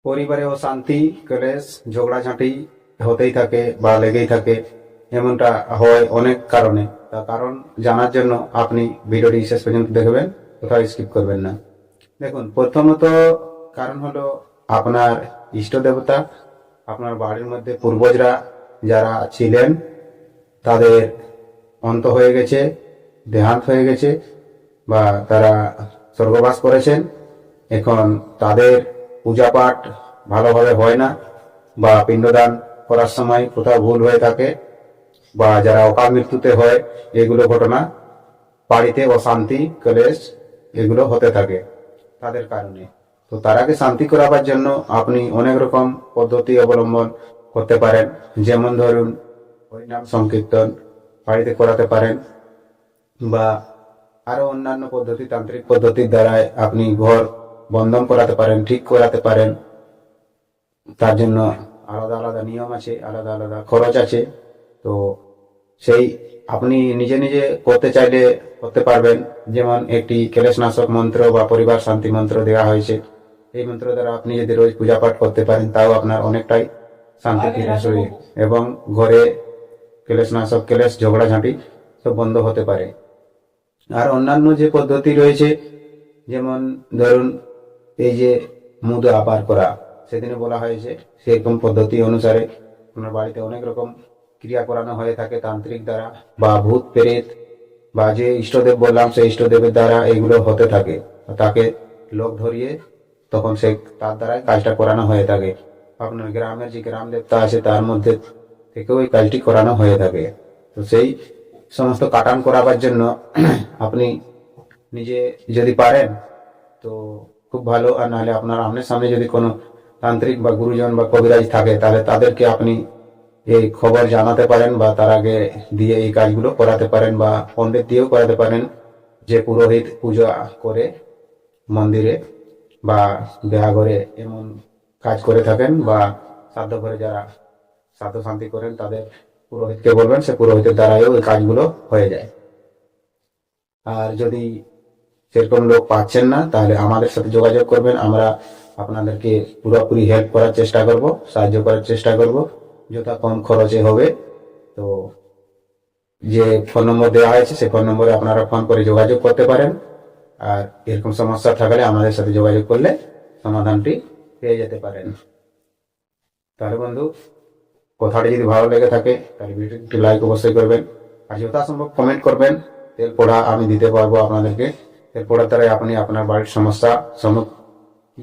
পরিবারে অশান্তি, ক্লেশ, ঝগড়াঝাঁটি হতেই থাকে বা লেগেই থাকে। এমনটা হয় অনেক কারণে। তার কারণ জানার জন্য আপনি ভিডিওটি শেষ পর্যন্ত দেখবেন, কোথাও স্কিপ করবেন না। দেখুন, প্রথমত কারণ হলো আপনার ইষ্ট দেবতা, আপনার বাড়ির মধ্যে পূর্বজরা যারা ছিলেন তাদের অন্ত হয়ে গেছে, দেহান্ত হয়ে গেছে, বা তারা স্বর্গবাস করেছেন। এখন তাদের পূজা পাঠ ভালোভাবে হয় না, বা পিণ্ডদান করার সময় কোথাও ভুল হয়ে থাকে, বা যারা অকাল মৃত্যুতে হয়, এগুলো ঘটনা বাড়িতে অশান্তি, ক্লেশ এগুলো হতে থাকে তাদের কারণে। তো তারাকে শান্তি করাবার জন্য আপনি অনেক রকম পদ্ধতি অবলম্বন করতে পারেন। যেমন ধরুন, হরিনাম সংকীর্তন বাড়িতে করাতে পারেন, বা আরো অন্যান্য পদ্ধতি, তান্ত্রিক পদ্ধতির দ্বারাই আপনি ঘর বন্ধন করাতে পারেন, ঠিক করাতে পারেন। তার জন্য আলাদা আলাদা নিয়ম আছে, আলাদা আলাদা খরচ আছে। তো সেই আপনি নিজে নিজে করতে চাইলে করতে পারবেন। যেমন একটি ক্লেশনাশক মন্ত্র বা পরিবার শান্তি মন্ত্র দেওয়া হয়েছে। এই মন্ত্র দ্বারা আপনি যদি রোজ পূজা পাঠ করতে পারেন, তাও আপনার অনেকটাই শান্তি ফিরে আসবে এবং ঘরে ক্লেশনাশক, ক্লেশ, ঝগড়াঝাঁটি সব বন্ধ হতে পারে। আর অন্যান্য যে পদ্ধতি রয়েছে, যেমন ধরুন এই যে মুদ্রা আবার করা, সেদিনে বলা হয়েছে, সেরকম পদ্ধতি অনুসারে আপনার বাড়িতে অনেক রকম ক্রিয়া করানো হয়ে থাকে তান্ত্রিক দ্বারা, বা ভূত প্রেত বা যে ইষ্টদেব বললাম সেই ইষ্টদেবের দ্বারা এগুলো হতে থাকে। তাকে লোক ধরিয়ে তখন সে তার দ্বারাই কাজটা করানো হয়ে থাকে। আপনার গ্রামের যে গ্রাম দেবতা আছে তার মধ্যে থেকেও এই কাজটি করানো হয়ে থাকে। তো সেই সমস্ত কাটান করাবার জন্য আপনি নিজে যদি পারেন তো খুব ভালো, আর নাহলে আপনার আমনের সামনে যদি কোনো তান্ত্রিক বা গুরুজন বা কবিরাজ থাকে, তাহলে তাদেরকে আপনি এই খবর জানাতে পারেন, বা তার আগে দিয়ে এই কাজগুলো করাতে পারেন, বা পণ্ডিত দিয়েও করাতে পারেন, যে পুরোহিত পূজা করে মন্দিরে বা বিহাঘরে এমন কাজ করে থাকেন, বা শ্রাদ্ধ ঘরে যারা শ্রাদ্ধ শান্তি করেন তাদের পুরোহিতকে বলবেন, সে পুরোহিতের দ্বারাইও এই কাজগুলো হয়ে যায়। আর যদি সেরকম লোক পাচ্ছেন না, তাহলে আমাদের সাথে যোগাযোগ করবেন। আমরা আপনাদেরকে পুরোপুরি হেল্প করার চেষ্টা করব, সাহায্য করার চেষ্টা করব, যথা কম খরচে হবে। তো যে ফোন নম্বর দেওয়া হয়েছে সেই ফোন নম্বরে আপনারা ফোন করে যোগাযোগ করতে পারেন। আর এরকম সমস্যা থাকলে আমাদের সাথে যোগাযোগ করলে সমাধানটি পেয়ে যেতে পারেন। তাহলে বন্ধু, কথাটি যদি ভালো লেগে থাকে তাহলে ভিডিওটি লাইক অবশ্যই করবেন, আর যথাসম্ভব কমেন্ট করবেন। তেল পড়া আমি দিতে পারবো আপনাদেরকে। তেল পড়ার দ্বারাই আপনি আপনার বাড়ির সমস্যা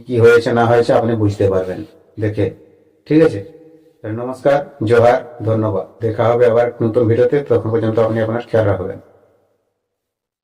কি হয়েছে না হয়েছে আপনি বুঝতে পারবেন দেখে। ঠিক আছে, নমস্কার, জোহার, ধন্যবাদ। দেখা হবে আবার নতুন ভিডিওতে। তখন পর্যন্ত আপনি আপনার খেয়াল রাখবেন।